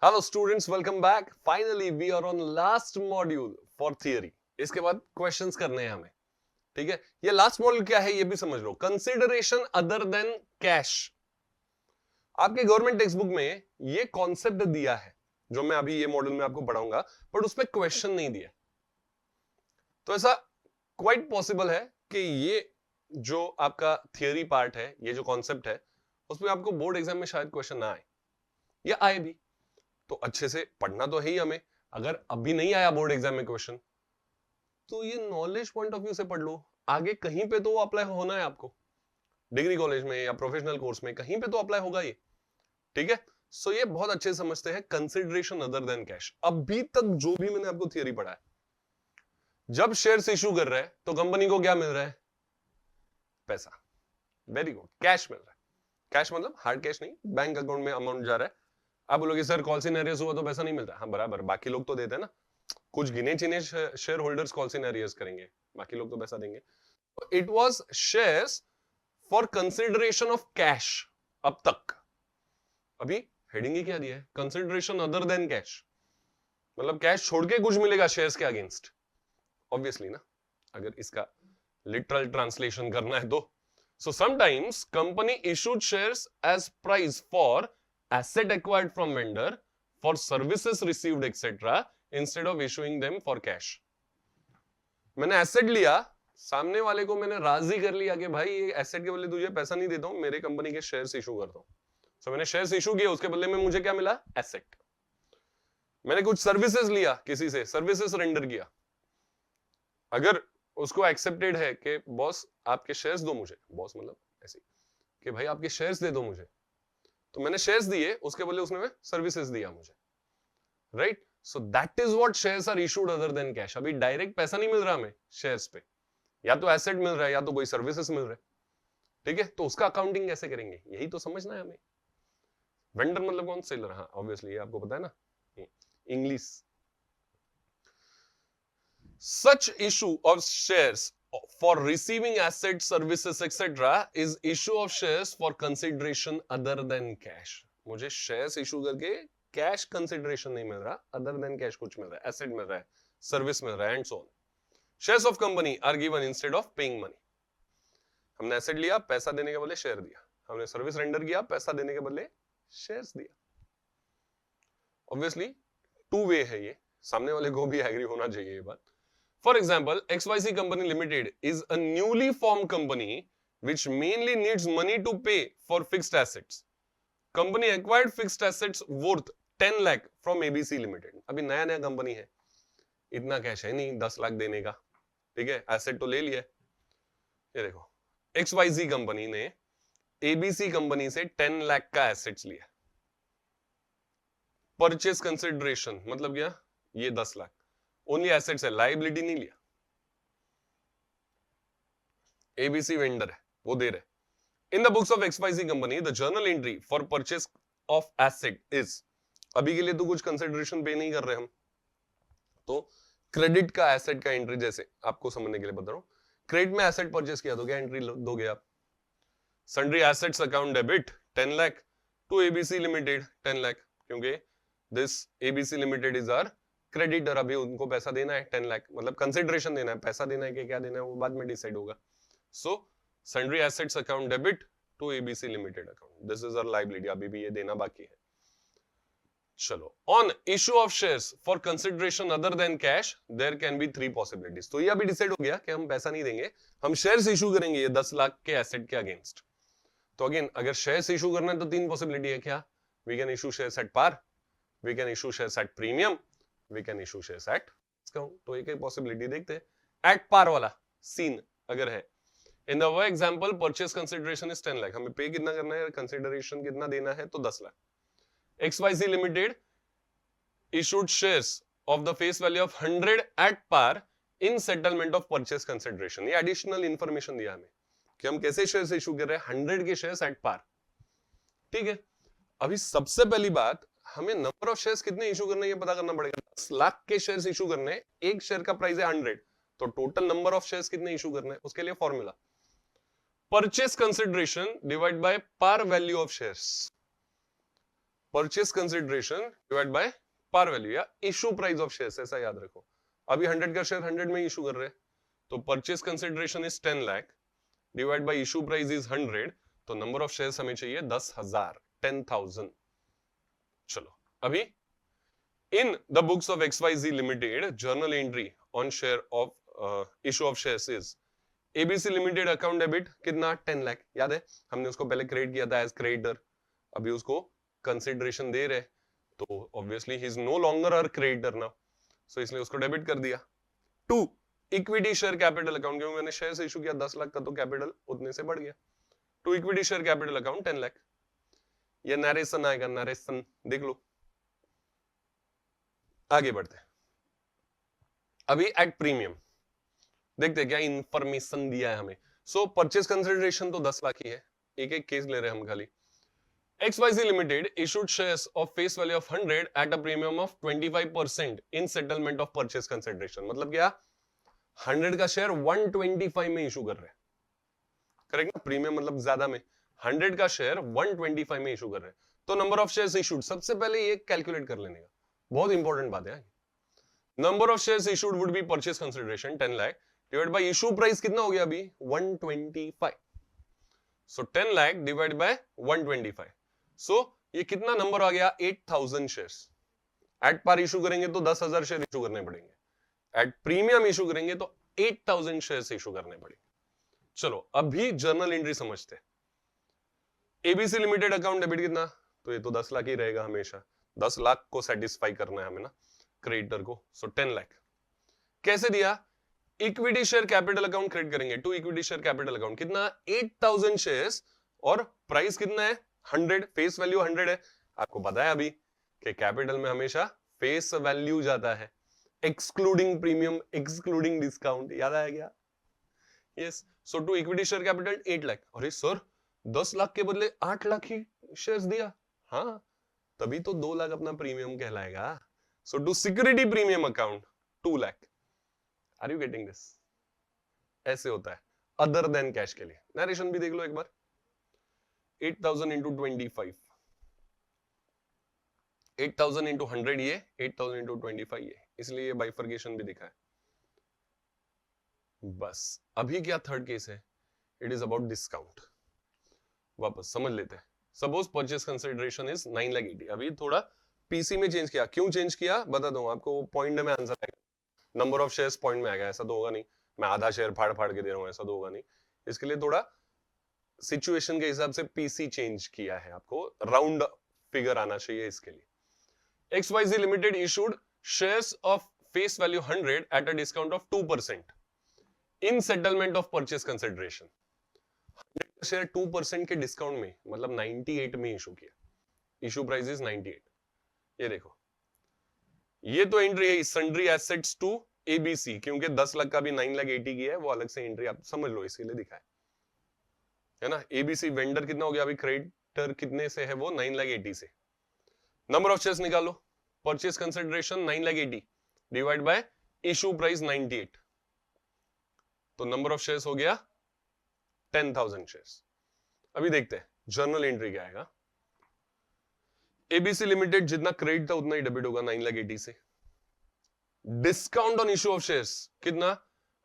Hello students, welcome back. Finally we are on last module for theory. इसके बाद questions करने हैं हमें, ठीक है। ये लास्ट मॉड्यूल क्या है ये भी समझ लो। Consideration other than cash. आपके गवर्नमेंट टेक्स्ट बुक में ये कॉन्सेप्ट दिया है जो मैं अभी ये मॉड्यूल में आपको पढ़ाऊंगा, बट उसमें क्वेश्चन नहीं दिया। तो ऐसा क्वाइट पॉसिबल है कि ये जो आपका थियरी पार्ट है, ये जो कॉन्सेप्ट है, उसमें आपको बोर्ड एग्जाम में शायद क्वेश्चन ना आए या आए भी। तो अच्छे से पढ़ना तो है ही हमें। अगर अभी नहीं आया बोर्ड एग्जाम में क्वेश्चन, तो ये नॉलेज पॉइंट ऑफ व्यू से पढ़ लो। आगे कहीं पे तो अप्लाई होना है आपको, डिग्री कॉलेज में या प्रोफेशनल कोर्स में, कहीं पे तो अप्लाई होगा ये, ठीक है। सो ये बहुत अच्छे से समझते हैं कंसिडरेशन अदर देन कैश। अभी तक जो भी मैंने आपको थियरी पढ़ा है, जब शेयर्स इशू कर रहा है तो कंपनी को क्या मिल रहा है? पैसा। वेरी गुड, कैश मिल रहा है। कैश मतलब हार्ड कैश नहीं, बैंक अकाउंट में अमाउंट जा रहा है। आप बोलोगे सर कॉल सिनेरियोस हुआ तो पैसा नहीं मिलता। हाँ बराबर, बाकी लोग तो देते हैं ना। कुछ गिने चिने शेयर होल्डर्स कॉल सिनेरियोस करेंगे, बाकी लोग तो पैसा देंगे। It was shares for consideration of cash. अब तक अभी हेडिंग ही क्या दिया है? कंसिडरेशन अदर देन कैश, मतलब कैश छोड़ के कुछ मिलेगा शेयर्स के अगेंस्ट। ऑब्वियसली ना, अगर इसका लिटरल ट्रांसलेशन करना है तो। So sometimes company issued shares as price for asset acquired from vendor for services received etc instead of issuing them for cash। मैंने एसेट लिया, सामने वाले को मैंने राजी कर लिया कि भाई ये एसेट के बदले तुझे पैसा नहीं देता हूं, मेरे कंपनी के शेयर्स इशू करता हूं। सो मैंने शेयर्स इशू किए, उसके बदले में मुझे क्या मिला? एसेट। मैंने कुछ सर्विसेज लिया, किसी से सर्विसेज रेंडर किया। अगर उसको एक्सेप्टेड है कि बॉस आपके शेयर्स दो मुझे, बॉस मतलब ऐसे कि भाई आपके शेयर्स दे दो मुझे, तो मैंने शेयर्स दिए, उसके बदले उसने सर्विसेज दिया मुझे, right. So that is what shares are issued other than cash. अभी डायरेक्ट पैसा नहीं मिल रहा हमें शेयर्स पे, या तो एसेट मिल रहा है या तो कोई सर्विसेज मिल रहा है, ठीक है। तो उसका अकाउंटिंग कैसे करेंगे, यही तो समझना है हमें। वेंडर मतलब कौन? सेलर। हाँ ऑब्वियसली, ये आपको पता है ना, English. Such issue of shares for receiving assets, services, etc. is issue of shares for consideration other than cash। मुझे शेयर्स इशू करके कैश कंसिडरेशन नहीं मिल रहा, अदर देन कैश कुछ मिल रहा है, एसेट मिल रहा है, सर्विस मिल रहा है, and so on. Shares of company are given instead of paying money. हमने एसेट लिया, पैसा देने के बदले शेयर दिया। हमने सर्विस रेंडर किया, पैसा देने के बदले शेयर्स दिया। ऑब्वियसली टू वे है ये, सामने वाले को भी एग्री होना चाहिए ये बात। For example, XYZ Company Limited is a newly formed company which mainly needs money to pay for fixed assets. Company acquired fixed assets worth 10 lakh from ABC Limited। अभी नया नया कंपनी है, इतना कैश है नहीं 10 लाख देने का, ठीक है। एसेट तो ले लिया। ये देखो, XYZ कंपनी ने ABC कंपनी से 10 लाख का एसेट्स लिया। परचेज कंसिडरेशन मतलब क्या? ये 10 लाख ओनली एसेट्स है, लायबिलिटी नहीं लिया। एबीसी वेंडर है, वो दे रहे। In the books of XYZ company the journal entry for purchase of asset is. अभी के लिए तो कुछ कंसिडरेशन पे नहीं कर रहे हम, तो क्रेडिट का एसेट का एंट्री, जैसे आपको समझने के लिए बता रहा हूं, क्रेडिट में एसेट परचेज किया तो क्या एंट्री दोगे आप? Sundry assets account debit 10 lakh to ABC limited 10 lakh, क्योंकि this ABC limited is our creditor. अभी उनको पैसा देना है 10 लाख, मतलब कंसिडरेशन देना है, पैसा देना है कि क्या देना है वो बाद में डिसाइड होगा। So sundry assets account debit to ABC limited account, this is our liability, अभी भी ये देना बाकी है। चलो, on issue of shares for consideration other than cash there can be 3 possibilities. तो ये अभी डिसाइड हो गया कि हम पैसा नहीं देंगे, हम शेयर्स इशू करेंगे ये 10 लाख के एसेट के अगेंस्ट। तो अगेन अगर शेयर्स इशू करना है तो 3 पॉसिबिलिटी है। क्या? We can issue shares at par, we can issue shares at premium, we can issue shares at discount। तो एक एक पॉसिबिलिटी देखते हैं। एट पार वाला सीन अगर है, in the example purchase consideration is 10 lakh, हमें पे कितना करना है, कंसिडरेशन कितना देना है, तो 10 lakh. XYZ limited issued shares of the face value of 100 at par in settlement of purchase consideration। ये एडिशनल इंफॉर्मेशन दिया हमें कि हम कैसे शेयर्स इशू कर रहे हैं, 100 के शेयर्स एट पार, ठीक है। अभी सबसे पहली बात, हमें नंबर ऑफ शेयर्स कितने इशू करने ये पता करना पड़ेगा। 10 लाख के शेयर्स इशू करने, एक शेयर का प्राइस है 100, तो टोटल नंबर ऑफ शेयर्स कितने इशू करने हैं, उसके लिए formula purchase consideration divide by par value of shares. Purchase consideration divide by par value या इशू प्राइस ऑफ शेयर्स, ऐसा याद रखो। अभी 100 का शेयर 100 में इशू कर रहे हैं, तो purchase consideration is 10 lakh divide by issue price is 100, तो नंबर ऑफ शेयर्स हमें चाहिए 10,000, 10,000। चलो अभी in the books of XYZ limited journal entry on share of issue of shares is ABC limited account debit कितना 10 लाख, याद है हमने उसको पहले क्रेडिट किया था एज क्रेडिटर, अभी उसको कंसिडरेशन दे रहे, तो obviously he is no longer our creditor now, so इसलिए उसको डेबिट कर दिया। 2 इक्विटी शेयर कैपिटल अकाउंट, क्योंकि मैंने शेयर से इशू किया 10 लाख का, तो कैपिटल उतने से बढ़ गया। 2 equity share capital account 10 lakh, ये नरेशन आएगा, नरेशन देख लो। आगे बढ़ते हैं, अभी एट प्रीमियम देखते हैं क्या इंफॉर्मेशन दिया है हमें। सो परचेज कंसिडरेशन तो 10 लाख ही है, एक एक केस ले रहे हैं हम खाली। XYZ Limited issued shares of face value of 100 at a premium of 25% in settlement of purchase consideration। मतलब क्या 100 का शेयर 125 में इशू कर रहे हैं, करेक्ट ना, प्रीमियम मतलब ज्यादा में, 100 का शेयर 125 में इशू कर रहे हैं, तो नंबर ऑफ शेयर्स इशूड सबसे पहले ये कैलकुलेट कर लेने का, बहुत इंपॉर्टेंट बात है। Number of shares issued would be purchase consideration 10 lakh divide by issue price कितना हो गया अभी 125, सो 10 लाख डिवाइड बाय 125, सो ये कितना नंबर आ गया 8,000 शेयर्स। एट पार इशू करेंगे तो 10,000 शेयर इशू करने पड़ेंगे, एट प्रीमियम इशू करेंगे तो 8,000 शेयर्स इशू करने पड़ेंगे। चलो अभी जर्नल एंट्री समझते हैं। ABC लिमिटेड अकाउंट डेबिट कितना, तो ये तो 10 लाख ही रहेगा हमेशा, 10 लाख को सेटिस्फाई करना है हमें ना क्रेडिटर को, सो 10 लाख। कैसे दिया, equity share capital account credit करेंगे, 2 इक्विटी शेयर कैपिटल अकाउंट कितना 8,000 शेयर्स, और प्राइस कितना है 100, फेस वैल्यू 100 है। आपको पता है अभी कि कैपिटल में हमेशा फेस वैल्यू जाता है, एक्सक्लूडिंग प्रीमियम, एक्सक्लूडिंग डिस्काउंट, याद आया क्या? यस, सो 2 इक्विटी शेयर कैपिटल 8 लाख। अरे सर 10 लाख के बदले 8 लाख ही शेयर्स दिया, हाँ तभी तो 2 लाख अपना प्रीमियम कहलाएगा। So to security premium account 2 lakh. Are you getting this? ऐसे होता है अदर देन कैश के लिए। नरेशन भी देख लो एक बार, 8,000 इंटू 25, 8,000 इंटू 100 ये, 8,000 इंटू 25 ये, इसलिए ये बाइफर्केशन भी दिखा है। बस अभी क्या थर्ड केस है, इट इज अबाउट डिस्काउंट। वापस समझ लेते हैं। सपोज परचेस कंसिडरेशन इज 9,80,000, अभी थोड़ा पीसी में चेंज किया, क्यों चेंज किया बता दूं आपको, पॉइंट में आंसर आएगा, नंबर ऑफ शेयर्स पॉइंट में आएगा, ऐसा तो होगा नहीं मैं आधा शेयर फाड़ फाड़ के दे रहा हूं, ऐसा तो होगा नहीं, इसके लिए थोड़ा सिचुएशन के हिसाब से पीसी चेंज किया है, आपको राउंड फिगर आना चाहिए इसके लिए। XYZ limited issued shares of face value 100 at a discount of 2% in settlement of purchase consideration. Share 2% के डिस्काउंट में, मतलब 98 में इशू किया, इशू प्राइस इज 98। ये देखो, ये तो एंट्री है सन्ड्री एसेट्स टू ABC, क्योंकि 10 लाख का भी 9,80,000 की है, वो अलग से एंट्री आप समझ लो, इसीलिए दिखा है ना। ABC वेंडर कितना हो गया अभी, क्रेडिटर कितने से है वो 9,80,000 से। नंबर ऑफ शेयर्स निकालो, purchase consideration 9,80,000 divide by issue price 98, तो नंबर ऑफ शेयर्स हो गया 10,000 शेयर्स। अभी देखते हैं जर्नल एंट्री क्या आएगा। ABC लिमिटेड जितना क्रेडिट था उतना ही डेबिट होगा 9,80,000 से। Discount on issue of shares कितना,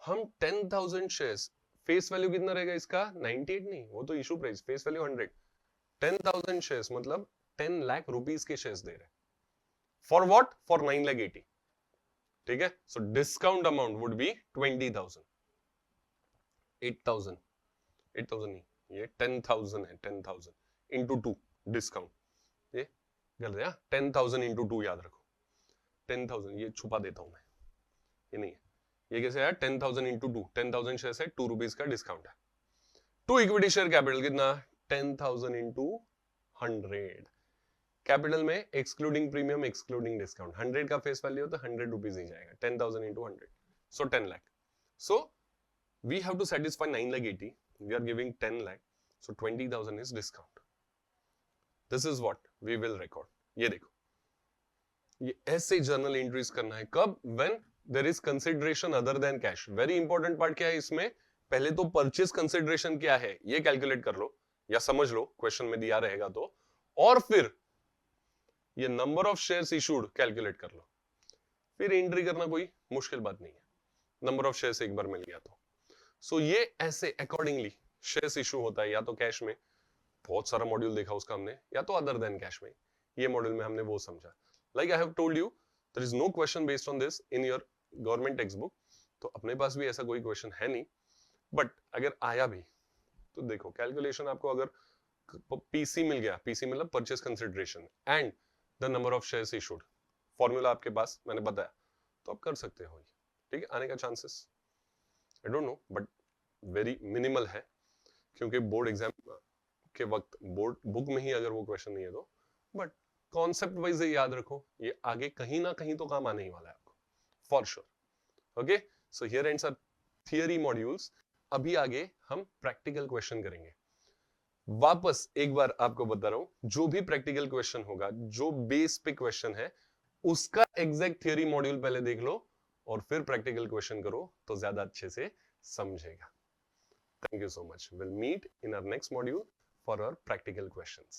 हम 10,000 शेयर्स, फेस वैल्यू कितना रहेगा इसका 98 नहीं, वो तो issue price, face value 100, 10,000 shares मतलब 10 लाख रुपीस के शेयर्स दे रहे हैं, फॉर व्हाट, फॉर 9,80,000, ठीक है। So discount amount would be 20,000, 8,000 नहीं, ये 10,000 है, 10,000 इंटू 2 डिस्काउंट, ये गलत है, 10,000 इंटू 2 याद रखो, 10,000 ये छुपा देता हूं मैं, ये नहीं है, ये कैसे है 10,000 इंटू 2, 10,000 शेयर है, 2 रुपीज का डिस्काउंट है। 2 इक्विटी शेयर कैपिटल कितना 10,000 इंटू 100, कैपिटल में एक्सक्लूडिंग प्रीमियम, एक्सक्लूडिंग डिस्काउंट, 100 का फेस वैल्यू हो तो 100 रुपीज ही जाएगा, 10,000 into 100, so 10 lakh. So we have to satisfy 9,80,000, we are giving 10 lakh, so 20,000 is discount. This is what we will record. ये देखो, ये ऐसे जर्नल एंट्रीज करना है, कब, when there is consideration other than cash. Very important part क्या है इसमें, पहले तो परचेज कंसिडरेशन क्या है ये कैलकुलेट कर लो या समझ लो, क्वेश्चन में दिया रहेगा तो, और फिर ये number of shares issued calculate कर लो, फिर एंट्री करना कोई मुश्किल बात नहीं है, नंबर ऑफ शेयर्स एक बार मिल गया तो। सो ये ऐसे अकॉर्डिंगली शेयर्स इशू होता है, या तो कैश में, बहुत सारा मॉड्यूल देखा उसका हमने, या तो अदर देन कैश में, ये मॉड्यूल में हमने वो समझा। Like I have told you there is no question based on this in your government text book, तो अपने पास भी ऐसा कोई क्वेश्चन है नहीं, बट अगर आया भी तो देखो कैलकुलेशन आपको अगर पीसी मिल गया, पीसी मतलब purchase consideration and the number of shares issued, formula आपके पास मैंने बताया, तो आप कर सकते हो, ठीक है। आने का chances I don't know but very minimal है, क्योंकि बोर्ड एग्जाम के वक्त बोर्ड बुक में ही अगर वो क्वेश्चन नहीं है तो, बट कॉन्सेप्ट वाइज याद रखो, ये आगे कहीं ना कहीं तो काम आने ही वाला है आपको for sure. Okay, so here ends our theory modules. अभी आगे हम प्रैक्टिकल क्वेश्चन करेंगे। वापस एक बार आपको बता रहा हूं, जो भी प्रैक्टिकल क्वेश्चन होगा, जो बेस पे क्वेश्चन है, उसका एग्जैक्ट थियरी मॉड्यूल पहले देख लो और फिर प्रैक्टिकल क्वेश्चन करो तो ज्यादा अच्छे से समझेगा। Thank you so much. We'll meet in our next module for our practical questions.